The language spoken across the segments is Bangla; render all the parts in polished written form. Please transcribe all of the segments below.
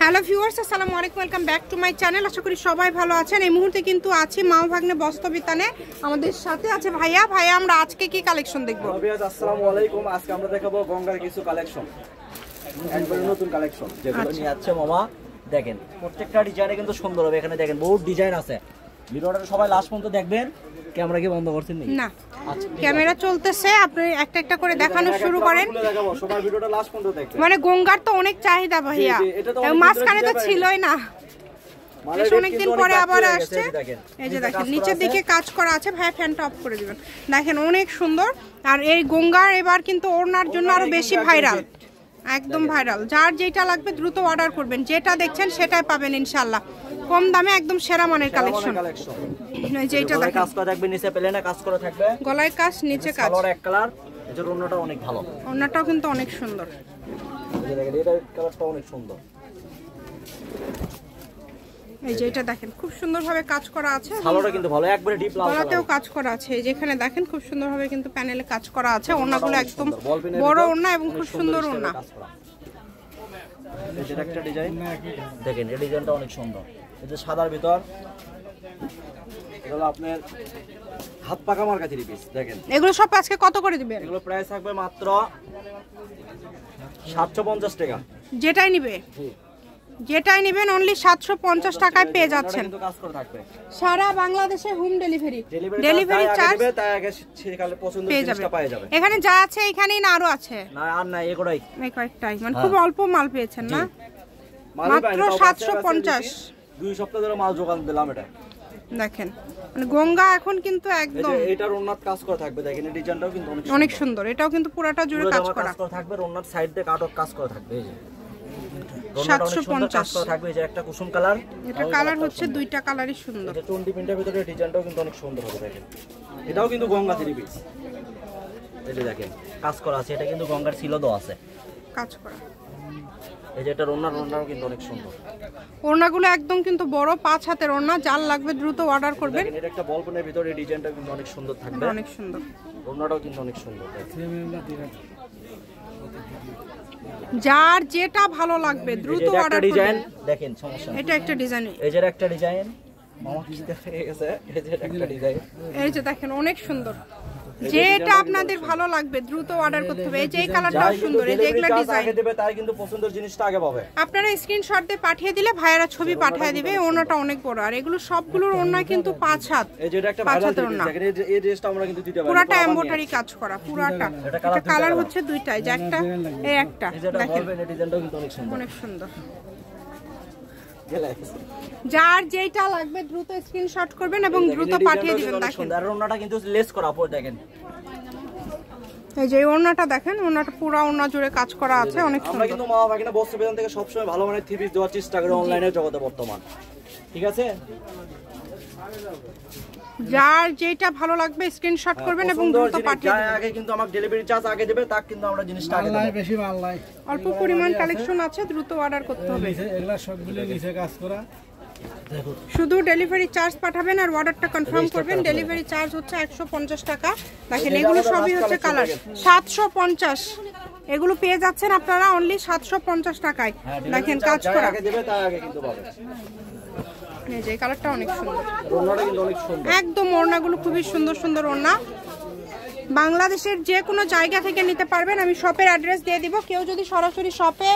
হ্যালো ভিউয়ার্স, আসসালামু আলাইকুম, welcome back to my channel. আশা করি সবাই ভালো আছেন। এই মুহূর্তে কিন্তু আছি মাও ভাগ্নে বস্ত্রবিতানে। আমাদের সাথে আছে ভাইয়া। ভাইয়া, আমরা আজকে কি কালেকশন দেখবো? আসসালামু আলাইকুম। আজকে আমরা দেখাবো গঙ্গার কিছু কালেকশন, একবারে নতুন কালেকশন যেগুলো নিয়ে যাচ্ছে মামা। দেখেন প্রত্যেকটা ডিজাইনে কিন্তু সুন্দর হবে। এখানে দেখেন বহুত ডিজাইন আছে। ভিডিওটা সবাই লাস্ট পর্যন্ত দেখবেন। ক্যামেরা কি বন্ধ করছেন না? ক্যামেরা চলতেছে, আপনি একটা একটা করে দেখানো শুরু করেন। সবাই ভিডিওটা লাস্ট পর্যন্ত দেখবেন। মানে গঙ্গার তো অনেক চাহিদা ভাইয়া, মাঝখানে তো ছিলই না, অনেকদিন পরে আবার আসছে। এই যে দেখেন নিচের দিকে কাজ করা আছে। ভাইয়া ফ্যানটা অফ করে দিবেন। দেখেন অনেক সুন্দর। আর এই গঙ্গার এবার কিন্তু ওড়নার জন্য আরো বেশি ভাইরাল, একদম ভাইরাল। যার যেটা লাগবে দ্রুত অর্ডার করবেন। যেটা দেখছেন সেটাই পাবেন ইনশাআল্লাহ, কম দামে একদম সেরা মানের কালেকশন। এই যে এটা দেখেন, কাজ করা থাকবে, নিচে প্লেনে কাজ করা থাকবে, গলায় কাজ, নিচে কাজ, কালার এক কালার। এই যে ওড়নাটা অনেক ভালো, ওড়নাটাও কিন্তু অনেক সুন্দর। এই যে দেখেন এটা কালারটা অনেক সুন্দর। এই যে এটা দেখেন খুব সুন্দরভাবে কাজ করা আছে। কালারটা কিন্তু ভালো, একবারে ডিপ লাল। গলাতেও কাজ করা আছে। এই যেখানে দেখেন খুব সুন্দরভাবে কিন্তু প্যানেলে কাজ করা আছে। ওড়নাগুলো একদম বড় ওড়না এবং খুব সুন্দর ওড়না। এই যে একটা ডিজাইন দেখেন, এই ডিজাইনটা অনেক সুন্দর। এই যে সাদার ভিতর এগুলো আপনার হাত পাকা মার্কা 3 পিস। দেখেন এগুলো সব আজকে কত করে দিবেন? এগুলো প্রাইস থাকবে মাত্র 750 টাকা। যেটাই নেবেন অনলি 750 টাকায় পেয়ে যাচ্ছেন। কাজ করে থাকবে সারা বাংলাদেশে হোম ডেলিভারি চার্জ তাই আগে সেখানে পছন্দের জিনিসটা পাওয়া যাবে। এখানে যা আছে এখানেই না আরো আছে? না আর নাই, এগুলাই এই কয়েকটাই। মানে খুব অল্প মাল পেয়েছেন না, মাত্র 750। 2 সপ্তাহ ধরে মাল জোগান দিলাম। এটা দেখেন মানে গঙ্গা এখন কিন্তু একদম এটার ওন্নাত কাজ করা থাকবে। দেখেন এই ডিজাইনটাও কিন্তু অনেক সুন্দর। এটাও কিন্তু পুরোটা জুড়ে কাজ করা থাকবে। ওন্নার সাইড দিয়ে কাটক কাজ করা থাকবে। এই যে 750 থাকবে। এই যে একটা কুসুম কালার, এটা কালার হচ্ছে দুইটা কালারই সুন্দর। এটা 20 প্রিন্টের ভিতরে ডিজাইনটাও কিন্তু অনেক সুন্দর হবে। দেখেন এটাও কিন্তু গঙ্গা 3 পিস। এই যে দেখেন কাজ করা আছে। এটা কিন্তু গঙ্গার সিলদও আছে কাজ করা। এই যে এটা ওড়নাও কিন্তু অনেক সুন্দর। ওড়নাগুলো একদম কিন্তু বড় 5 হাতের ওড়না। যার লাগবে দ্রুত অর্ডার করবেন। এটা একটা বলপনের ভিতরে ডিজাইনটা কিন্তু অনেক সুন্দর থাকবে, অনেক সুন্দর। ওড়নাটাও কিন্তু অনেক সুন্দর। যার যেটা ভালো লাগবে দ্রুত অর্ডার করবেন। দেখেন সমস্যা, এটা একটা ডিজাইন। এই যে একটা ডিজাইন মামা কি দেখে গেছে। এই যে একটা ডিজাইন, এই যে দেখেন অনেক সুন্দর। যেটা আপনাদের ভালো লাগবে দ্রুত অর্ডার করতে হবে। এই যে এই কালারটাও সুন্দর। এই যে এগুলা ডিজাইন আগে দেবে, তাই কিন্তু পছন্দের জিনিসটা আগে পাবে। আপনারা স্ক্রিনশট দিয়ে পাঠিয়ে দিলে ভাইয়ারা ছবি পাঠিয়ে দিবে। ওড়নাটা অনেক বড়। আর এগুলো সবগুলোর ওড়না কিন্তু 5 হাত। এই যে একটা ভাইরাল দেখেন, এই ড্রেসটা আমরা কিন্তু দিতে পারি। পুরাটা এমব্রয়ডারি কাজ করা, পুরাটা। এটা কালার হচ্ছে দুইটাই, যে একটা এই একটা। দেখেন এই ডিজাইনটাও কিন্তু অনেক সুন্দর, অনেক সুন্দর। যার যেটা লাগবে দ্রুত স্ক্রিনশট করবেন এবং দ্রুত পাঠিয়ে দিবেন। দেখেন আর ওড়নাটা কিন্তু লেস করা পড়ে। দেখেন এই যে ওড়নাটা দেখেন, ওড়নাটা পুরো ওড়না জুড়ে কাজ করা আছে, অনেক সুন্দর। আমরা কিন্তু মা বাবা বস্ত্রবিতান থেকে সবসময় ভালো মানের 3 পিস দেওয়ার চেষ্টা করি অনলাইনে জগতে বর্তমান। ঠিক আছে, যার যেটা ভালো লাগবে স্ক্রিনশট করবেন এবং দ্রুত পাঠিয়ে দিবেন। আগে কিন্তু আমাকে ডেলিভারি চার্জ আগে দেবে, তাক কিন্তু আমরা জিনিসটা আগে দেব। বেশি মাল নাই, অল্প পরিমাণ কালেকশন আছে, দ্রুত অর্ডার করতে হবে। এগুলা সবগুলো নিচে কাজ করা। শুধু ডেলিভারি চার্জ পাঠাবেন আর অর্ডারটা কনফার্ম করবেন। ডেলিভারি চার্জ হচ্ছে 150 টাকা। দেখেন এগুলো সবই হচ্ছে কালার 750। এগুলো পেয়ে যাচ্ছেন আপনারা অনলি 750 টাকায়। দেখেন কাজ করা, আগে দেবে তাই আগে কিন্তু পাবে। এই যে কালারটা অনেক সুন্দর, ওড়নাটা কিন্তু অনেক সুন্দর। একদম ওড়নাগুলো খুবই সুন্দর সুন্দর ওড়না। বাংলাদেশের যে কোনো জায়গা থেকে নিতে পারবেন। আমি শপের অ্যাড্রেস দিয়ে দিব। কেউ যদি সরাসরি শপে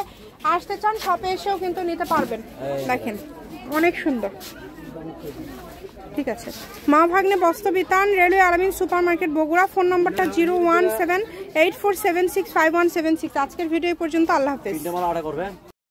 আসতে চান শপে এসেও কিন্তু নিতে পারবেন। দেখেন অনেক সুন্দর। ঠিক আছে, মা ভাগ্নে বস্ত্রবিতান, রেলওয়ে আলামিন সুপার মার্কেট, বগুড়া। ফোন নম্বরটা 01784765176। আজকের ভিডিও পর্যন্ত। আল্লাহ হাফেজ।